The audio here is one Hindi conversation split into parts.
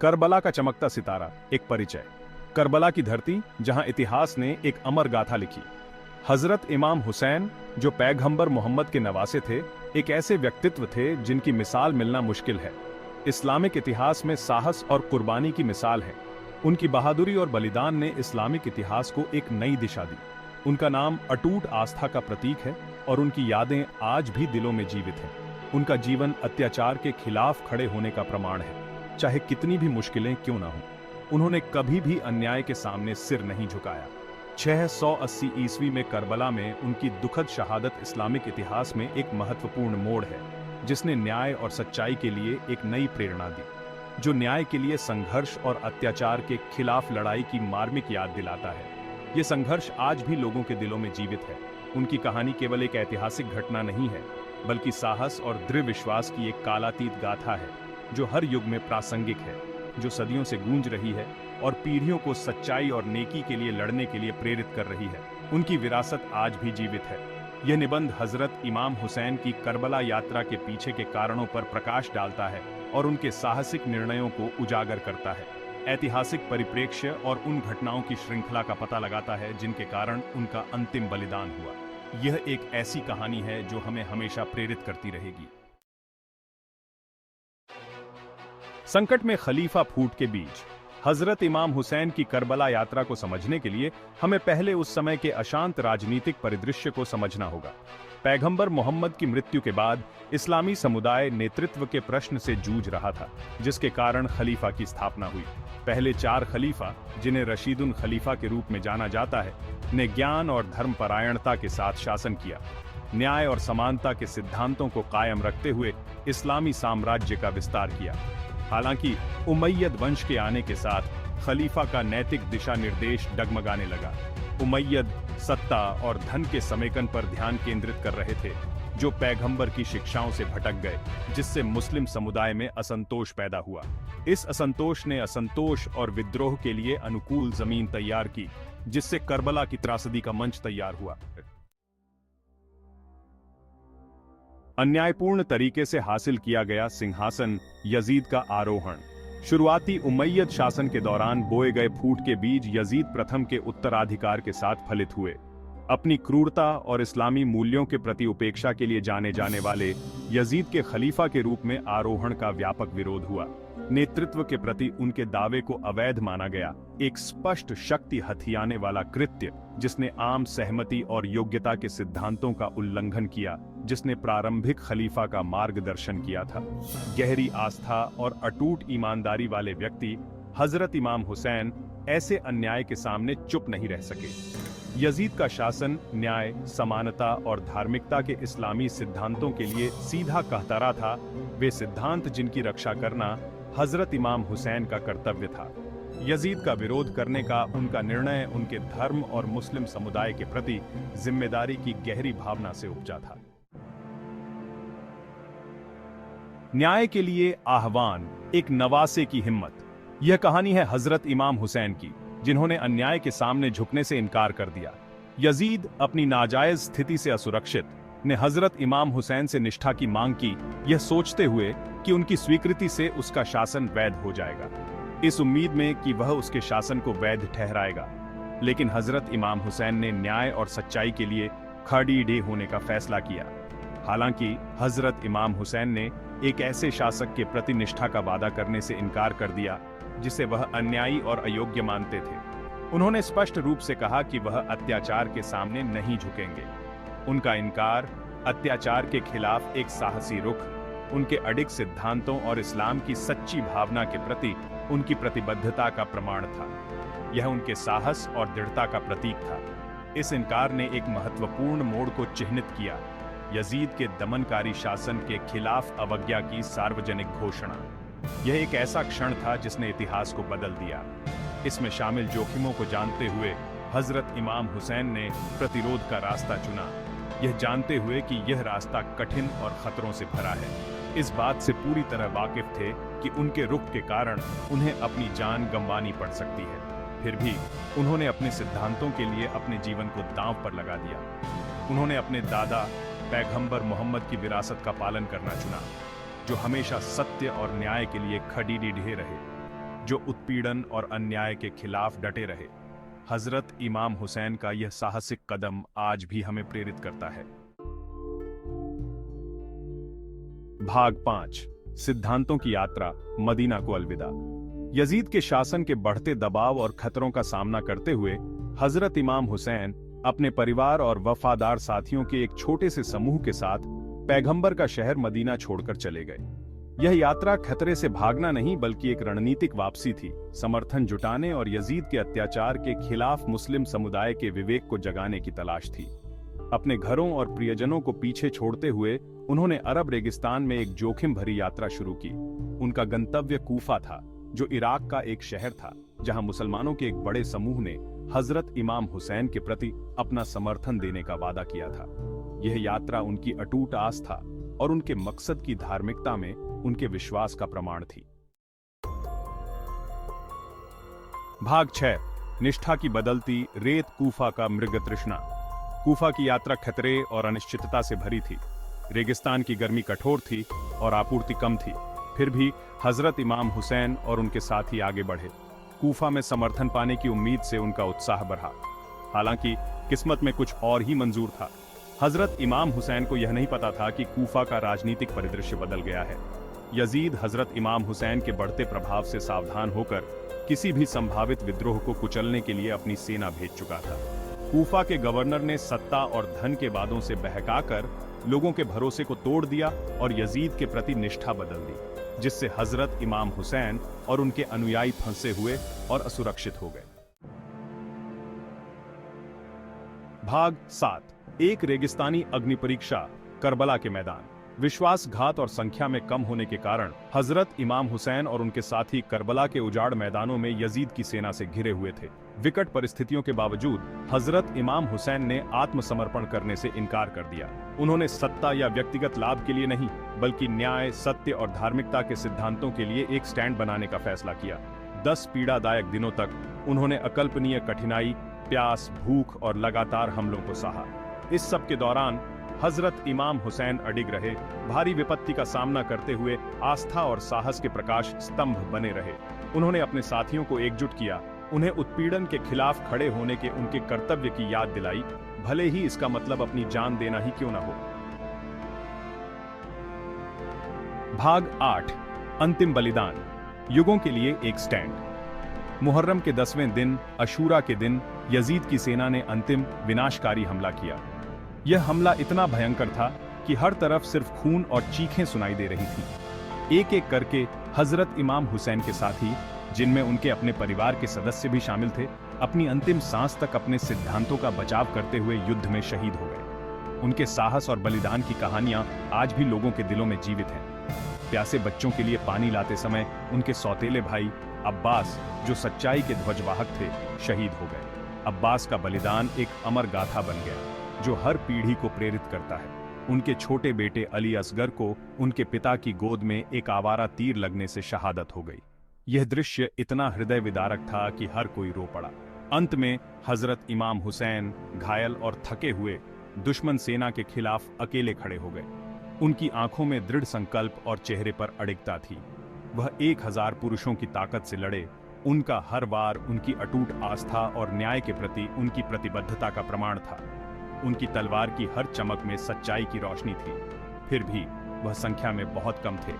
करबला का चमकता सितारा, एक परिचय। करबला की धरती जहां इतिहास ने एक अमर गाथा लिखी। हजरत इमाम हुसैन, जो पैगंबर मोहम्मद के नवासे थे, एक ऐसे व्यक्तित्व थे जिनकी मिसाल मिलना मुश्किल है। इस्लामिक इतिहास में साहस और कुर्बानी की मिसाल है। उनकी बहादुरी और बलिदान ने इस्लामिक इतिहास को एक नई दिशा दी। उनका नाम अटूट आस्था का प्रतीक है और उनकी यादें आज भी दिलों में जीवित हैं। उनका जीवन अत्याचार के खिलाफ खड़े होने का प्रमाण है, चाहे कितनी भी मुश्किलें क्यों ना हों। उन्होंने कभी भी अन्याय के सामने सिर नहीं झुकाया। 680 ईस्वी में करबला में उनकी दुखद शहादत इस्लामिक इतिहास में एक महत्वपूर्ण मोड़ है, जिसने न्याय और सच्चाई के लिए एक नई प्रेरणा दी, जो न्याय के लिए संघर्ष और अत्याचार के खिलाफ लड़ाई की मार्मिक याद दिलाता है। ये संघर्ष आज भी लोगों के दिलों में जीवित है। उनकी कहानी केवल एक ऐतिहासिक घटना नहीं है, बल्कि साहस और दृढ़ विश्वास की एक कालातीत गाथा है, जो हर युग में प्रासंगिक है, जो सदियों से गूंज रही है और पीढ़ियों को सच्चाई और नेकी के लिए लड़ने के लिए प्रेरित कर रही है। उनकी विरासत आज भी जीवित है। यह निबंध हजरत इमाम हुसैन की करबला यात्रा के पीछे के कारणों पर प्रकाश डालता है और उनके साहसिक निर्णयों को उजागर करता है। ऐतिहासिक परिप्रेक्ष्य और उन घटनाओं की श्रृंखला का पता लगाता है जिनके कारण उनका अंतिम बलिदान हुआ। यह एक ऐसी कहानी है जो हमें हमेशा प्रेरित करती रहेगी। संकट में खलीफा फूट के बीच हजरत इमाम हुसैन की करबला यात्रा को समझने के लिए हमें पहले उस समय के अशांत राजनीतिक परिदृश्य को समझना होगा। पैगंबर मोहम्मद की मृत्यु के बाद इस्लामी समुदाय नेतृत्व के प्रश्न से जूझ रहा था, जिसके कारण खलीफा की स्थापना हुई। पहले 4 खलीफा, जिन्हें रशीदुन खलीफा के रूप में जाना जाता है, ने ज्ञान और धर्मपरायणता के साथ शासन किया। न्याय और समानता के सिद्धांतों को कायम रखते हुए इस्लामी साम्राज्य का विस्तार किया। हालांकि उमैयद वंश के आने के साथ खलीफा का नैतिक दिशा निर्देश डगमगाने लगा। उमैयद सत्ता और धन के समेकन पर ध्यान केंद्रित कर रहे थे, जो पैगंबर की शिक्षाओं से भटक गए, जिससे मुस्लिम समुदाय में असंतोष पैदा हुआ। इस असंतोष ने असंतोष और विद्रोह के लिए अनुकूल जमीन तैयार की, जिससे करबला की त्रासदी का मंच तैयार हुआ। अन्यायपूर्ण तरीके से हासिल किया गया सिंहासन यजीद का आरोहण। शुरुआती उमैयद शासन के दौरान बोए गए फूट के बीज यजीद प्रथम के उत्तराधिकार के साथ फलित हुए। अपनी क्रूरता और इस्लामी मूल्यों के प्रति उपेक्षा के लिए जाने जाने वाले यजीद के खलीफा के रूप में आरोहण का व्यापक विरोध हुआ। नेतृत्व के प्रति उनके दावे को अवैध माना गया, एक स्पष्ट शक्ति हथियाने वाला कृत्य जिसने आम सहमति और योग्यता के सिद्धांतों का उल्लंघन किया, जिसने प्रारंभिक खलीफा का मार्गदर्शन किया था। गहरी आस्था और अटूट ईमानदारी वाले व्यक्ति हजरत इमाम हुसैन ऐसे अन्याय के सामने चुप नहीं रह सके। यजीद का शासन न्याय, समानता और धार्मिकता के इस्लामी सिद्धांतों के लिए सीधा कहतरा था, वे सिद्धांत जिनकी रक्षा करना हजरत इमाम हुसैन का कर्तव्य था। यजीद का विरोध करने का उनका निर्णय उनके धर्म और मुस्लिम समुदाय के प्रति जिम्मेदारी की गहरी भावना से उपजा था। न्याय के लिए आह्वान, एक नवासे की हिम्मत। यह कहानी है हजरत इमाम हुसैन की, जिन्होंने अन्याय के सामने झुकने से इनकार कर दिया। यजीद, अपनी नाजायज स्थिति से असुरक्षित, ने हजरत इमाम हुसैन से निष्ठा की मांग की, यह सोचते हुए कि उनकी स्वीकृति से उसका शासन वैध हो जाएगा, इस उम्मीद में कि वह उसके शासन को वैध ठहराएगा। लेकिन हजरत इमाम हुसैन ने न्याय और सच्चाई के लिए खड़े होने का फैसला किया। हालांकि हजरत इमाम हुसैन ने एक ऐसे शासक के प्रति निष्ठा का वादा करने से इनकार कर दिया जिसे वह अन्यायी और अयोग्य मानते थे। उन्होंने स्पष्ट रूप से कहा कि वह अत्याचार के सामने नहीं झुकेंगे। उनका इनकार अत्याचार के खिलाफ एक साहसी रुख, उनके अडिग सिद्धांतों और इस्लाम की सच्ची भावना के प्रति उनकी प्रतिबद्धता का प्रमाण था। यह उनके साहस और दृढ़ता का प्रतीक था। इस इनकार ने एक महत्वपूर्ण मोड़ को चिह्नित किया, यजीद के दमनकारी शासन के खिलाफ अवज्ञा की सार्वजनिक घोषणा। यह एक ऐसा क्षण था जिसने इतिहास को बदल दिया। इसमें शामिल जोखिमों को जानते हुए हजरत इमाम हुसैन ने प्रतिरोध का रास्ता चुना, यह जानते हुए कि यह रास्ता कठिन और खतरों से भरा है। इस बात से पूरी तरह वाकिफ थे कि उनके रुख के कारण उन्हें अपनी जान गंवानी पड़ सकती है। फिर भी उन्होंने अपने सिद्धांतों के लिए अपने जीवन को दांव पर लगा दिया। उन्होंने अपने दादा पैगंबर मोहम्मद की विरासत का पालन करना चुना, जो हमेशा सत्य और न्याय के लिए खड़ी रहे। जो उत्पीड़न और अन्याय के खिलाफ डटे रहे। हजरत इमाम हुसैन का यह साहसिक कदम आज भी हमें प्रेरित करता है। भाग 5, सिद्धांतों की यात्रा, मदीना को अलविदा। यजीद के शासन के बढ़ते दबाव और खतरों का सामना करते हुए हजरत इमाम हुसैन अपने परिवार और वफादार साथियों के एक छोटे से समूह के साथ पैगंबर का शहर मदीना छोड़कर चले गए। यह यात्रा खतरे से भागना नहीं बल्कि एक रणनीतिक वापसी थी, समर्थन जुटाने और यजीद के अत्याचार के खिलाफ मुस्लिम समुदाय के विवेक को जगाने की तलाश थी। अपने घरों और प्रियजनों को पीछे छोड़ते हुए उन्होंने अरब रेगिस्तान में एक जोखिम भरी यात्रा शुरू की। उनका गंतव्य कूफा था, जो इराक का एक शहर था जहां मुसलमानों के एक बड़े समूह ने हजरत इमाम हुसैन के प्रति अपना समर्थन देने का वादा किया था। यह यात्रा उनकी अटूट आस्था और उनके मकसद की धार्मिकता में उनके विश्वास का प्रमाण थी। भाग 6, निष्ठा की बदलती रेत, कूफा का मृग तृष्णा। कूफा की यात्रा खतरे और अनिश्चितता से भरी थी। रेगिस्तान की गर्मी कठोर थी और आपूर्ति कम थी। फिर भी हजरत इमाम हुसैन और उनके साथी आगे बढ़े। कूफा में समर्थन पाने की उम्मीद से उनका उत्साह बढ़ा। हालांकि किस्मत में कुछ और ही मंजूर था। हजरत इमाम हुसैन को यह नहीं पता था कि कूफा का राजनीतिक परिदृश्य बदल गया है। यजीद हजरत इमाम हुसैन के बढ़ते प्रभाव से सावधान होकर किसी भी संभावित विद्रोह को कुचलने के लिए अपनी सेना भेज चुका था। कूफा के गवर्नर ने सत्ता और धन के वादों से बहकाकर लोगों के भरोसे को तोड़ दिया और यजीद के प्रति निष्ठा बदल दी, जिससे हजरत इमाम हुसैन और उनके अनुयायी फंसे हुए और असुरक्षित हो गए। भाग 7, एक रेगिस्तानी अग्नि परीक्षा, करबला के मैदान। विश्वासघात और संख्या में कम होने के कारण हजरत इमाम हुसैन और उनके साथी करबला के उजाड़ मैदानों में यजीद की सेना से घिरे हुए थे। विकट परिस्थितियों के बावजूद हजरत इमाम हुसैन ने आत्मसमर्पण करने से इनकार कर दिया। उन्होंने सत्ता या व्यक्तिगत लाभ के लिए नहीं, बल्कि न्याय, सत्य और धार्मिकता के सिद्धांतों के लिए एक स्टैंड बनाने का फैसला किया। 10 पीड़ादायक दिनों तक उन्होंने अकल्पनीय कठिनाई, प्यास, भूख और लगातार हमलों को सहा। इस सब के दौरान हजरत इमाम हुसैन अडिग रहे, भारी विपत्ति का सामना करते हुए आस्था और साहस के प्रकाश स्तंभ बने रहे। उन्होंने अपने साथियों को एकजुट किया, उन्हें उत्पीड़न के खिलाफ खड़े होने के उनके कर्तव्य की याद दिलाई, भले ही इसका मतलब अपनी जान देना ही क्यों न हो। भाग 8, अंतिम बलिदान, युगों के लिए एक स्टैंड। मुहर्रम के 10वें दिन, अशूरा के दिन, यजीद की सेना ने अंतिम विनाशकारी हमला किया। यह हमला इतना भयंकर था कि हर तरफ सिर्फ खून और चीखें सुनाई दे रही थी। एक एक करके हजरत इमाम हुसैन के साथी, जिनमें उनके अपने परिवार के सदस्य भी शामिल थे, अपनी अंतिम सांस तक अपने सिद्धांतों का बचाव करते हुए युद्ध में शहीद हो गए। उनके साहस और बलिदान की कहानियां आज भी लोगों के दिलों में जीवित हैं। प्यासे बच्चों के लिए पानी लाते समय उनके सौतेले भाई अब्बास, जो सच्चाई के ध्वजवाहक थे, शहीद हो गए। अब्बास का बलिदान एक अमर गाथा बन गया, जो हर पीढ़ी को प्रेरित करता है। उनके छोटे बेटे अली असगर को उनके पिता की गोद में एक आवारा तीर लगने से शहादत हो गई। यह दृश्य इतना हृदय विदारक था कि हर कोई रो पड़ा। अंत में हजरत इमाम हुसैन घायल और थके हुए दुश्मन सेना के खिलाफ अकेले खड़े हो गए। उनकी आंखों में दृढ़ संकल्प और चेहरे पर अडिगता थी। वह 1000 पुरुषों की ताकत से लड़े। उनका हर वार उनकी अटूट आस्था और न्याय के प्रति उनकी प्रतिबद्धता का प्रमाण था। उनकी तलवार की हर चमक में सच्चाई की रोशनी थी। फिर भी वह संख्या में बहुत कम थे।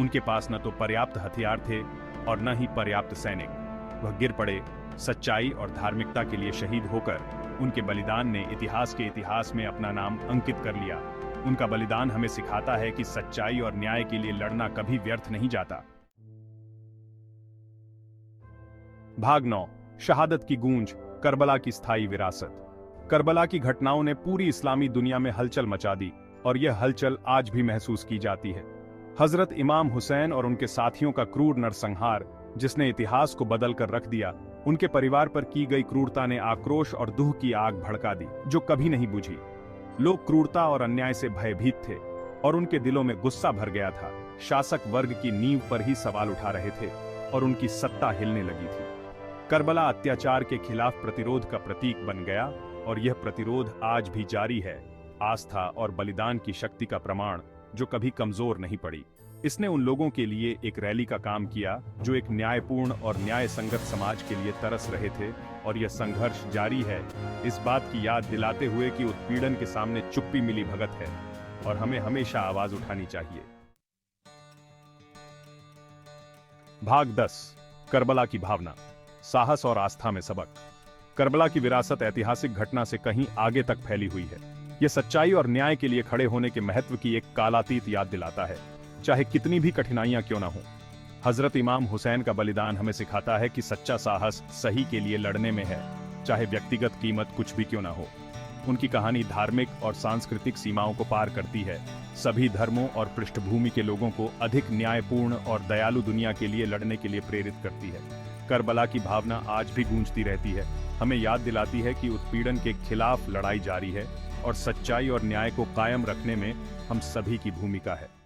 उनके पास न तो पर्याप्त हथियार थे और न ही पर्याप्त सैनिक। वह गिर पड़े। सच्चाई और धार्मिकता के लिए शहीद होकर उनके बलिदान ने इतिहास में अपना नाम अंकित कर लिया। उनका बलिदान हमें सिखाता है कि सच्चाई और न्याय के लिए लड़ना कभी व्यर्थ नहीं जाता। भाग 9, शहादत की गूंज, करबला की स्थायी विरासत। करबला की घटनाओं ने पूरी इस्लामी दुनिया में हलचल मचा दी और यह हलचल आज भी महसूस की जाती है। हजरत इमाम हुसैन और उनके साथियों का क्रूर नरसंहार, जिसने इतिहास को बदल कर रख दिया, उनके परिवार पर की गई क्रूरता ने आक्रोश और दुख की आग भड़का दी, जो कभी नहीं बुझी। लोग क्रूरता और अन्याय से भयभीत थे और उनके दिलों में गुस्सा भर गया था। शासक वर्ग की नींव पर ही सवाल उठा रहे थे और उनकी सत्ता हिलने लगी थी। करबला अत्याचार के खिलाफ प्रतिरोध का प्रतीक बन गया और यह प्रतिरोध आज भी जारी है, आस्था और बलिदान की शक्ति का प्रमाण, जो कभी कमजोर नहीं पड़ी। इसने उन लोगों के लिए एक रैली का काम किया जो एक न्यायपूर्ण और न्याय संगत समाज के लिए तरस रहे थे, और यह संघर्ष जारी है, इस बात की याद दिलाते हुए कि उत्पीड़न के सामने चुप्पी मिली भगत है और हमें हमेशा आवाज उठानी चाहिए। भाग 10, करबला की भावना, साहस और आस्था में सबक। करबला की विरासत ऐतिहासिक घटना से कहीं आगे तक फैली हुई है। यह सच्चाई और न्याय के लिए खड़े होने के महत्व की एक कालातीत याद दिलाता है, चाहे कितनी भी कठिनाइयां क्यों ना हो। हजरत इमाम हुसैन का बलिदान हमें सिखाता है कि सच्चा साहस सही के लिए लड़ने में है, चाहे व्यक्तिगत कीमत कुछ भी क्यों ना हो। उनकी कहानी धार्मिक और सांस्कृतिक सीमाओं को पार करती है, सभी धर्मों और पृष्ठभूमि के लोगों को अधिक न्यायपूर्ण और दयालु दुनिया के लिए लड़ने के लिए प्रेरित करती है। करबला की भावना आज भी गूंजती रहती है, हमें याद दिलाती है कि उत्पीड़न के खिलाफ लड़ाई जारी है और सच्चाई और न्याय को कायम रखने में हम सभी की भूमिका है।